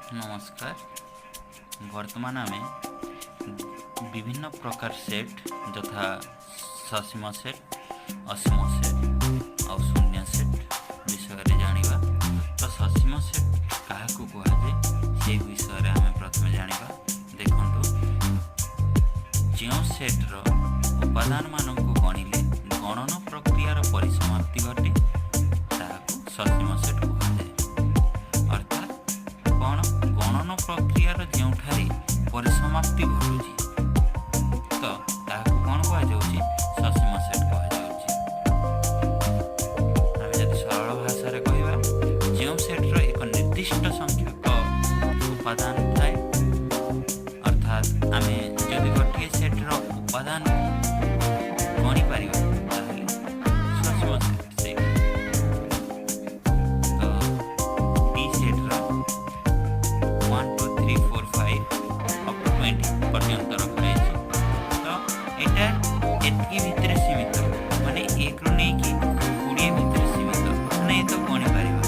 नमस्कार। वर्तमान आम विभिन्न प्रकार सेट यथा ससीम सेट, असीम सेट और शून्य सेट विषय जानिबा। तो ससीम सेट क्या कहुए से विषय आम प्रथम जानिबा। देखंतु जो सेट्र उपादान मानक गणिले गणन प्रक्रियार परिसमाप्ति घटे ताहाकू ससीम सेट कहुए। अर्थात कौन गणन प्रक्रियार जोठारे परिसमाप्ति घटुची तो ताहाकू कौन कहुचे ससीम सेट कहुचे। आम जब सरल भाषा रे कहबा जो सेट्र एक निर्दिष्ट संख्यक उपादान थाए अर्थात आम जदि गोटे सेट्र उपादान गणी पारिबा ताहले ससीम सेट से तो डी सेट्र 1 2 3 4 5 अप टू 20 पर्यंत रखा है। तो एटा एतकी भितर सीमित माने 1 रु नै कि 20 भितर सीमित माने तो गणी पारिबा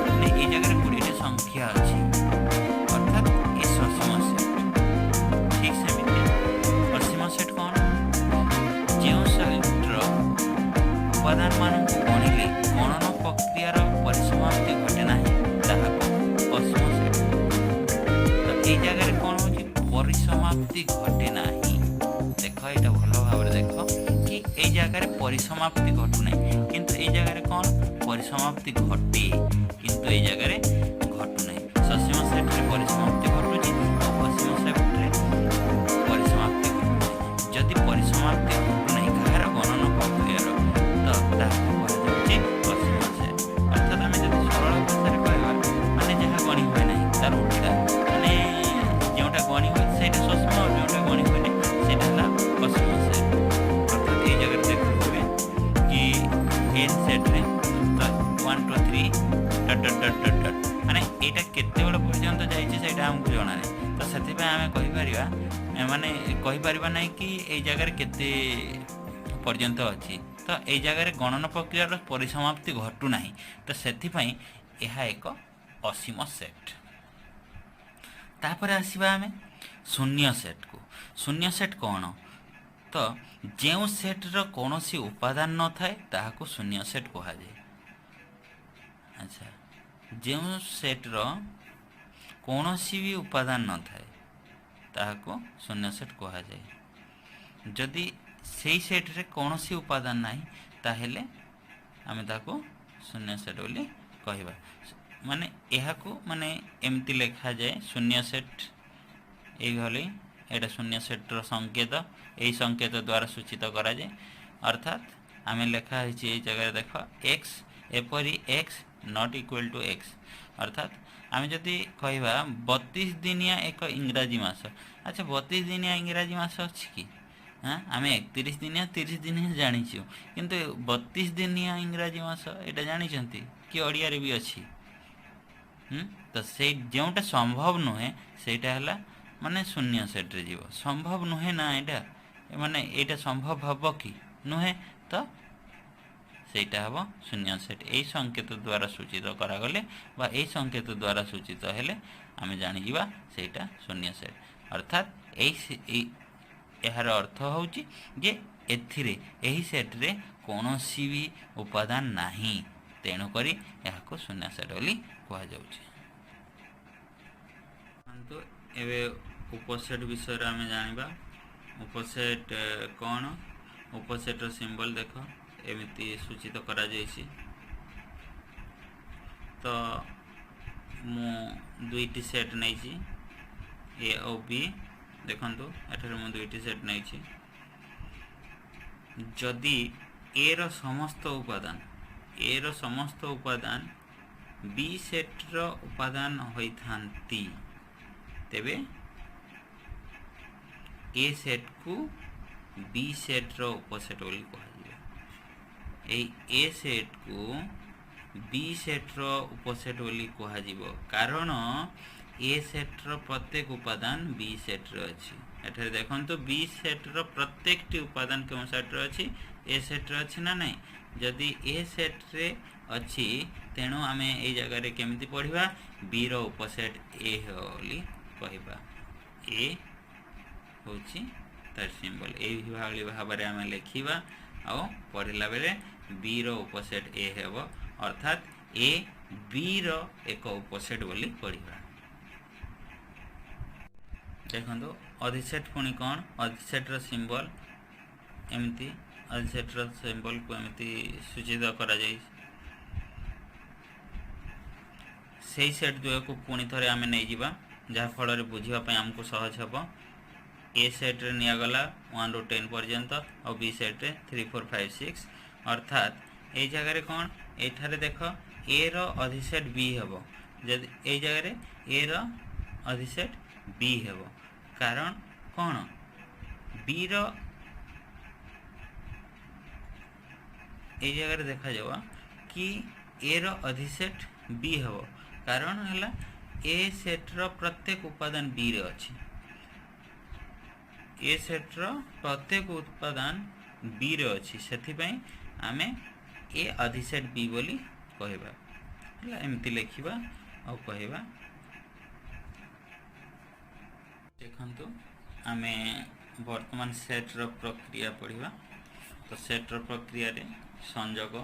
माने ए जगह 20 टा संख्या अछि अर्थात ए ससीम सेट। ठीक सेमिति असीम सेट कौन जो सेट्र उपादान मानक गणिले गणन प्रक्रियार परिसमाप्ति घटे नाही ताहाकू असीम सेट। तो ये जगह कौन हो परिसमाप्ति घटे नाही। देख ये भल भाव देख कि ये जगह परिसमाप्ति घटू ना किंतु ये जगह कौन परिसमाप्ति घटे किंतु ये जगह घटू ना। ससीम सेट रे परिसमाप्ति घटुची असीम सेट रे परिसमाप्ति घटुची। जदि परिसमाप्ति घटू ना कहार गणन प्रक्रियार तो ताहाकू कुहाଯାଉଛି असीम सेट। अर्थात आम जब सरल भाषा रे कहबा माने जहाँ गणी हुए ना तार उल्टा माने जोटा गणी हुए सेटा ससीम और जोटा गणी हुए ना सेटा हला असीम सेट। अर्थात ये जगह देखुवे कि एन सेट रे तो 1 2 3 डट डट डट डट डट माने एटा केते बड़ पर्यंत जाइছে सेटा हमकु जणा नै। तो सेति पे आमे कहि परिबा माने कहि परिबा नै कि ए जगह केते पर्यंत अछि। तो ए जगह गणन प्रक्रियार परिसमाप्ति घटू नाही तो सेति पई एहा एक असीम सेट। तापर आसीबा आमे शून्य सेट को। शून्य सेट कौन तो जो सेट्र कौन सी उपादान न थाए ताहाकू शून्य सेट कहुए। अच्छा जो सेट्र कौन सी भी उपादान न थाए ताहाकू शून्य सेट कहुए। जदि सेई सेट रे कौन सी उपादान नाही ताहेले आमे ताको शून्य सेट बोली कहबा। माने एहाकू माने एमती लिखा जाए शून्य सेट एभली एटा शून्य सेट्र संकेत यही संकेत द्वारा सूचित करा जाए। अर्थात आमे लिखा है ये जगह देख एक्स एपरी X not equal to X. अर्थात आमे जदि कहबा 32 दिनिया एक इंग्राजी मास। अच्छा 32 दिनिया इंग्राजी मास अछि कि हाँ आम 31 दिनिया 30 दिन जानीचु किंतु 32 दिनिया इंग्राजी मास एटा जानी कि ओडिया रे भी अच्छी। तो से जोटा संभव नुहे सेटा हला माने शून्य सेट रे जीव संभव नुहे ना एटा माने एटा संभव हबो कि नुहे तो सेटा हबो शून्य सेट। एई संकेत द्वारा सूचित करा गले बा एई संकेत द्वारा सूचित हेले आमे जानि जीवा सेटा शून्य सेट। अर्थात एई यार अर्थ होची जे एथिरे एही सेट रे कोनोसी भी उपादान नाही तेणु करी याको शून्य सेट बोली कहा जाउची। तो एबे उपसेट विषय आम जानिबा। उपसेट कौन उपसेट सिंबल देख एमिति सूचित करा जायछि। तो मु दुईटी सेट नैछि ए और बी देखंतु एठारे मु दुईटी सेट नैछि। जदि ए रो समस्त उपादान बी सेट रो उपादान होइथांती तेबे ए सेट को बी सेट रो उपसेट बोली कहा। ए सेट को बी सेट रो उपसेट बोली कहा कारण ए सेट रो प्रत्येक उपादान बी सेट रो अछि। एठारे देखंतु बी सेट रो प्रत्येक टी उपादान केउ सेट रो अछि ए सेट रो अछि ना नै। जदि ए सेट रे अच्छी तेणु आम ये जगह केमी पढ़ा बी रो उपसेट ए बोली कहवा ए हूँ तार सिंबल यही भाव में आम लिखा आउ पढ़ला बेले बी रो उपसेट ए हेब अर्थात ए बी रो एक उपसेट बोली पढ़ा। देखो अधिसेट पुणी कौन अधिसेट रो सिंबल एमती अधिसेट रो सिंबल को एमती सूचित करा जाय से सेट द्वय को पुणी थे आम नहीं जावा जहाँ फल बुझापी आमको सहज हम ए सेट रे निगला 1 ରୁ 10 पर्यंत और बी सेट रे 3 4 5 6 अर्थात ये जगह कौन ये देख ए रो अधिसेट बी हेब जदि ये जगह ए रो अधिसेट बी हेब कारण कौन बी रो ये जगह देखा जावा कि ए रो अधिसेट बी हेब कारण है ए सेट रो प्रत्येक उपादान बी रे अछि ए सेट रो प्रत्येक उपादान बी रे अछि सेथिपई आमे ए अधिसेट बी बोली कहबा हला एमती लिखिबा और कहबा। देखंतु आमे वर्तमान सेट रो प्रक्रिया पढ़िबा तो सेट रो प्रक्रिया रे संयोग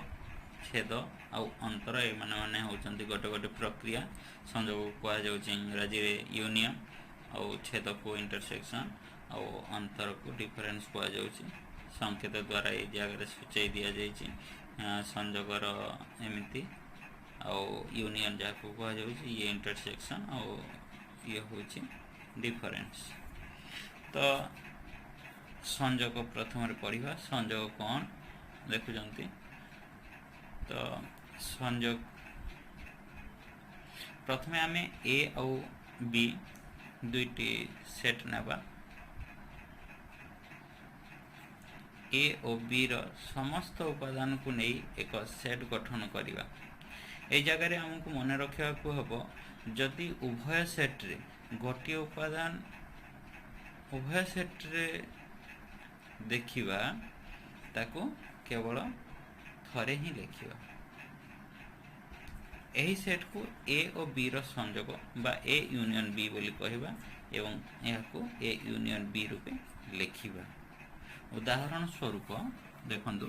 छेद आउ अंतर ए माने होचंती गोटे गोटे प्रक्रिया संयोग कहा जाउची इंग्रजी रे यूनियन आउ छेद को इंटरसेक्शन आउ अंतर को डिफरेंस कहा जाउची संकेत द्वारा ये जगह सूचाई दिया जाइए संजोगर एमती आउ यूनियन जहाँ को कह जाउची ये इंटरसेक्शन आउ ये होची डिफरेंस। तो संजोग प्रथम पढ़ा संजोग कौन देखुंती तो संजोग प्रथमे आम ए आउ बी दुईटी सेट नेबा ए और बी रो समस्त उपादान को नहीं एक सेट गठन करवा। ए जगह आमको मन रखा हम जदि उभय सेट रे गोटे उपादान उभय सेट रे देखिबा ताको केवल थरे ही लिखिबा यही सेट को ए और बी रो संयोग बा ए यूनियन बी बोली कहबा एवं यह ए यूनियन बी रूपे लिखिबा। उदाहरण स्वरूप देखंतु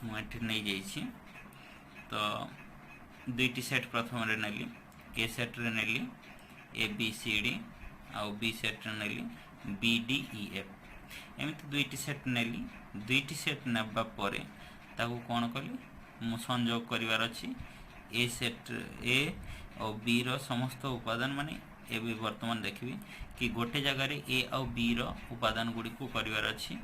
मुझे नहीं जाइए तो दुईटी सेट प्रथम रे नेली ए सेट रे नेली ए बी सी डी आउ बी सेट रे नेली बी डी ई एफ एमती दुईटी सेट नेली दुईटी सेट नेबा परे ताको कौन कली मु संयोग करिवार अछि ए सेट ए और बी रो समस्त उपादान माने ए भी वर्तमान देखिए कि गोटे जगह ए आउ बी रो उपादान गुड़ी को करिवार अछि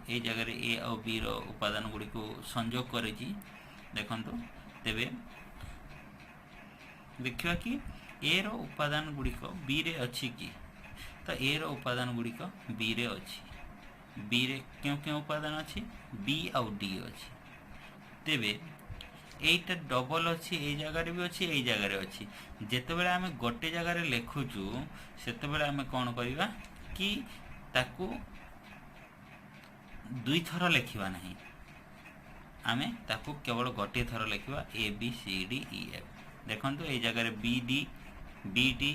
ए जगह ए आउ बी रो उपादान गुड़ी को संयोग करे जी देखंतु तेबे देखिवा कि ए रो उपादान गुड़ी को बी रे अछि कि तो ए रो उपादान गुड़ी को बी रे अछि बी रे क्यों क्यों उपादान अछि बी आउ डी अछि तेबे एटा डबल अच्छी ये जगह भी अच्छी ये जगह अच्छी जिते बड़े आम गोटे जगह लिखुचु सेते बड़े आम कौन करवा कि ताकू दुई थर लिखा नहीं आम ताकू केवल गोटे थर लिखा A B C D E F देखंतु ये जगह बी डी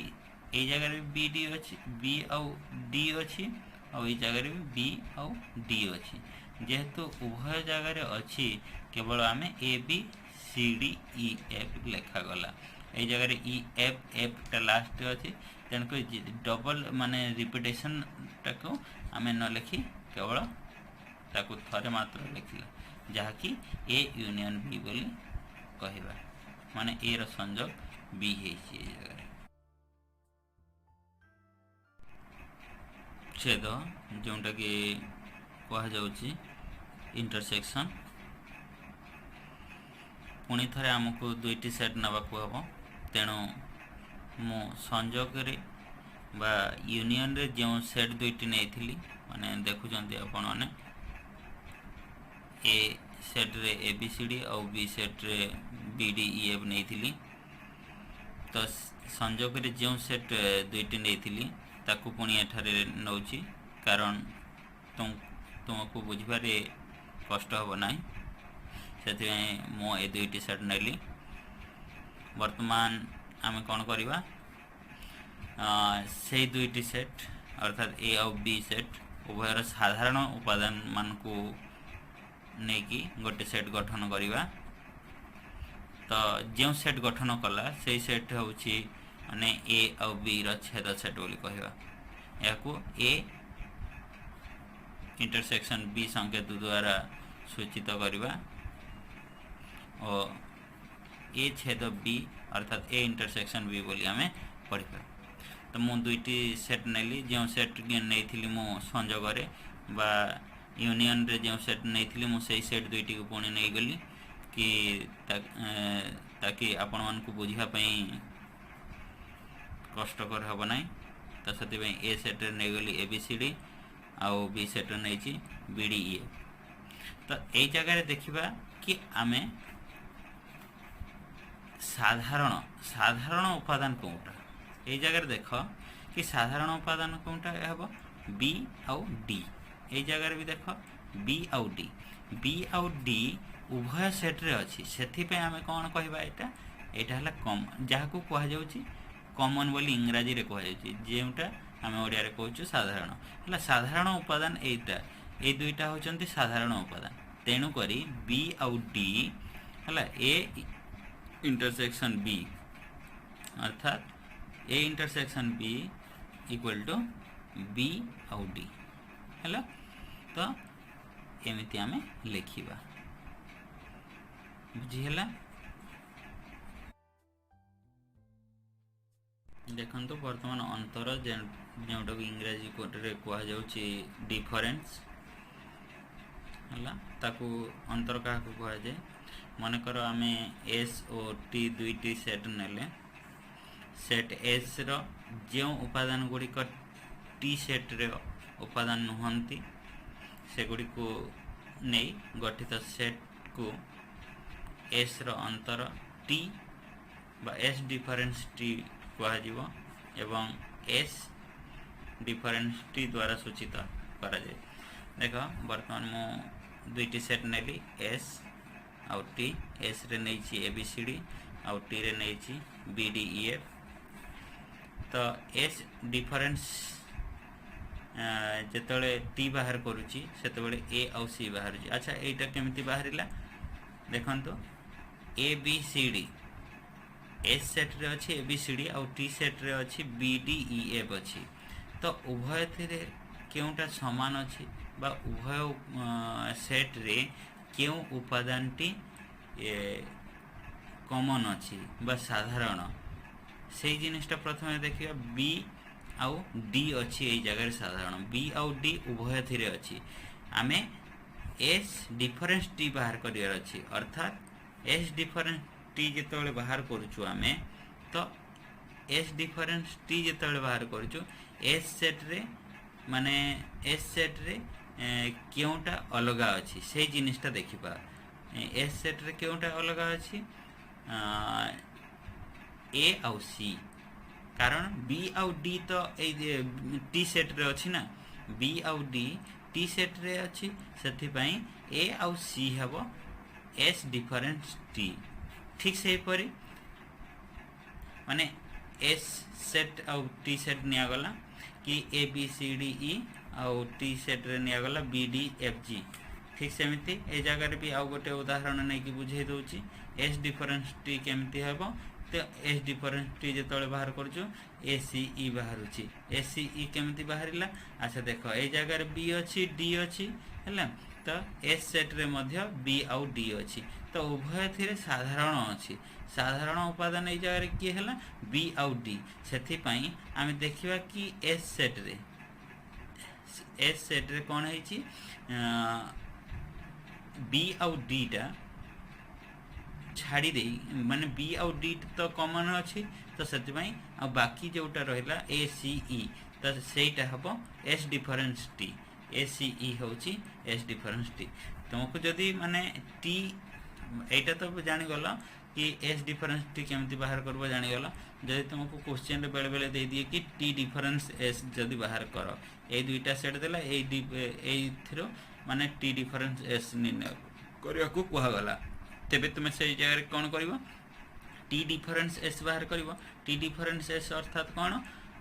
ये जगह बी डी अच्छी बी आउ डी अच्छी और ये जगह भी बी आउ डी अच्छी जेहेतु उभय जगह अच्छी केवल आम A B C D E F लिखागला ये जगह ई एफ एफ टा लास्ट अच्छी तेणुक डबल माने रिपिटेशन टाको आम न लिखि केवल ताकू थरे मात्र लिखला जहाँकि ए यूनियन बी बोली कहवा माने ए रो संयोग बी है जगह छेद जोटा कि कह जाउची इंटरसेक्शन पुणी थे आमको दुईटी सेट नाकू हम तेणु मु संयोग रे बा यूनियन रे जो सेट दुईटी नहीं माने देखुं आपण मैंने ए सेट रे ए बी सी डी और बी सेट रे बी डी ई एफ नहीं तो संयोग रे जो सेट दुईटी नहीं ताकू पुणी एठारे नौची कारण तुमको बुझबारे कष्ट हम ना से मु ए दुईटी सेट नेली। वर्तमान आम कौन करवा से दुईटी सेट अर्थात ए आउ बी सेट उभयर साधारण उपादान मान को नहीं गोटे सेट गठन करवा। तो जो सेट गठन कला से सेट हूँ माने ए आउ बी छेद सेट बोली कहवा। या ए इंटरसेक्शन बी संकेत द्वारा सूचित करवा और ए छेद बी अर्थात ए इंटरसेक्शन बी बोली आम पढ़। तो मु दुईटी सेट नेली जो सेट नहीं मु संजोग बा यूनियन रे जो सेट नहीं मु से सेट दुईटी को पुणी नहीं गली कि ताकि आपण मान को बुझापी कष्टकर हम ना। तो से ए सेट नहीं गली ए बी सी डी आउ बी सेट नहीं बी डी ए। तो यही जगह देखा कि आम साधारण साधारण उपादान कौटा ये जगह देख कि साधारण उपादान कौटा हम बी आउ डी। ये जगह भी देख बी आउ डी उभय सेट रे अच्छी से आम कौन कहवा यहाँ है कम जहाँ को कहुच्छी कॉमन बोली इंग्राजी रे कहटा आम ओडिया रे कहूँ साधारण है। साधारण उपादान एटा ये दुईटा होचंती साधारण उपादान। तेणुक बी आउ डी है ए इंटरसेक्शन बी अर्थात A intersection B equal to B आउ डी है। तो एमती आम लिखा बुझीगला। देखो बर्तमान अंतर जोटा इंग्राजी कोटे कहुच्छी डिफरेन्स है ताकू अंतर क्या कहुए। मनकर आम एस और टी दुईटी सेट नेले सेट एस रो जो उपादान गुड़िक टी सेट रे उपादान नुहंती से गुड़ी को नहीं गठित सेट को एस रो अंतर टी बा एस डिफरेन्स टी कहुव एवं एस डिफरेन्स टी द्वारा सूचित करा जाए। देख बर्तमान मु दुईटी सेट नेली एस आउ टी एस रे नहीं ए बी सी डी आउ टी रे नहीं बी डी ई एफ। तो एस डिफरेन्स जिते टी बाहर करुच्ची से ए आउ सी बाहर। अच्छा यहीटा केमिति बाहरिला देखो A B C D S set रे अच्छी ए बी सी डी आउ टी सेट रे अच्छी बी डी ई एफ अच्छी। तो उभय थे केउटा समान अच्छी बा उभय सेट रे क्यों उपादान टी कॉमन अच्छी बा साधारण से जिनिसटा प्रथम देखिए बी आउ डी अच्छी यही जगह साधारण बी आउ डी उभय थी अच्छी आम एस डिफरेन्स टी बाहर कर अच्छी अर्थात एस डिफरेन्स टी जो बाहर करुचु आम। तो एस डिफरेन्स टी जो बाहर करुचु एस सेट रे माने एस सेट रे क्योंटा अलगा अच्छी से जिनिसटा देखा एस सेट रे क्योंटा अलगा अच्छी ए आउ सी कारण बी आउ डी तो ये टी सेट रे अच्छी ना बी आउ डी टी सेट रे अच्छी से ए आउ सी हम एस डिफरेन्स टी। ठीक से परी माने एस सेट आउ टी सेट निगला कि ए बी सी डी ई आउ टी सेट रे निगला बी डी एफ जी। ठीक सेमती ए जगह भी आउ गोटे उदाहरण नहीं कि बुझे दूची एस डिफरेन्स टी केमती हेबो। तो एस डिफरेन्स टी जो बाहर करूँ ए सी ई बाहर ए सी ई केमती बाहरिला। अच्छा देख ए जगह बी अच्छी डी अच्छी है। तो एस सेट रे मध्य बी आउ डी अच्छी। तो उभय थी साधारण अच्छी साधारण उपादान ये जगह किए है बी आउ डी। से आम देखा कि एस सेट रे कौन है बी आउ डी टा छाड़ी दे माने बी आउ डी तो कॉमन अच्छी। तो से बाकी जोटा रहा ए सी ई तो सेटा हम एस डिफरेन्स टी ए सी ई हूँ एस डिफरेन्स टी। तुमको जदि माने टी एटा तो जानीगल कि एस डिफरेन्स टी केमती बाहर कर जानीगल। जदि तुमको क्वेश्चन बेले बेले दे दिए कि टी डिफरेन्स एस जदि बाहर कर ये दुईटा सेट देला माने टी डिफरेन्स एस निर्णय करने को कहगला। तेबे तुम से जगह कौन कर टी डिफरेन्स एस बाहर कर टी डिफरेन्स एस अर्थात कौन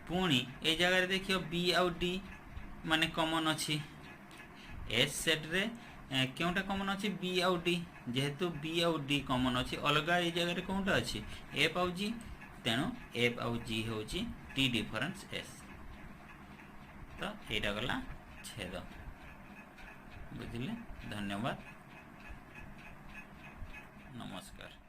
पुणी ए जगह देखियो बी आउ डी माने कॉमन अच्छी एस सेट रे क्योंटा कॉमन अच्छी बी आउ डी जेहेतु बी आउ डी कॉमन अच्छी अलग ये जगह कौनटा अच्छी एफ आउ जी तेणु एफ आउ जी हूँ टी डिफरेन्स एस तो यहाँ गला छेद बुझिले धन्यवाद नमस्कार।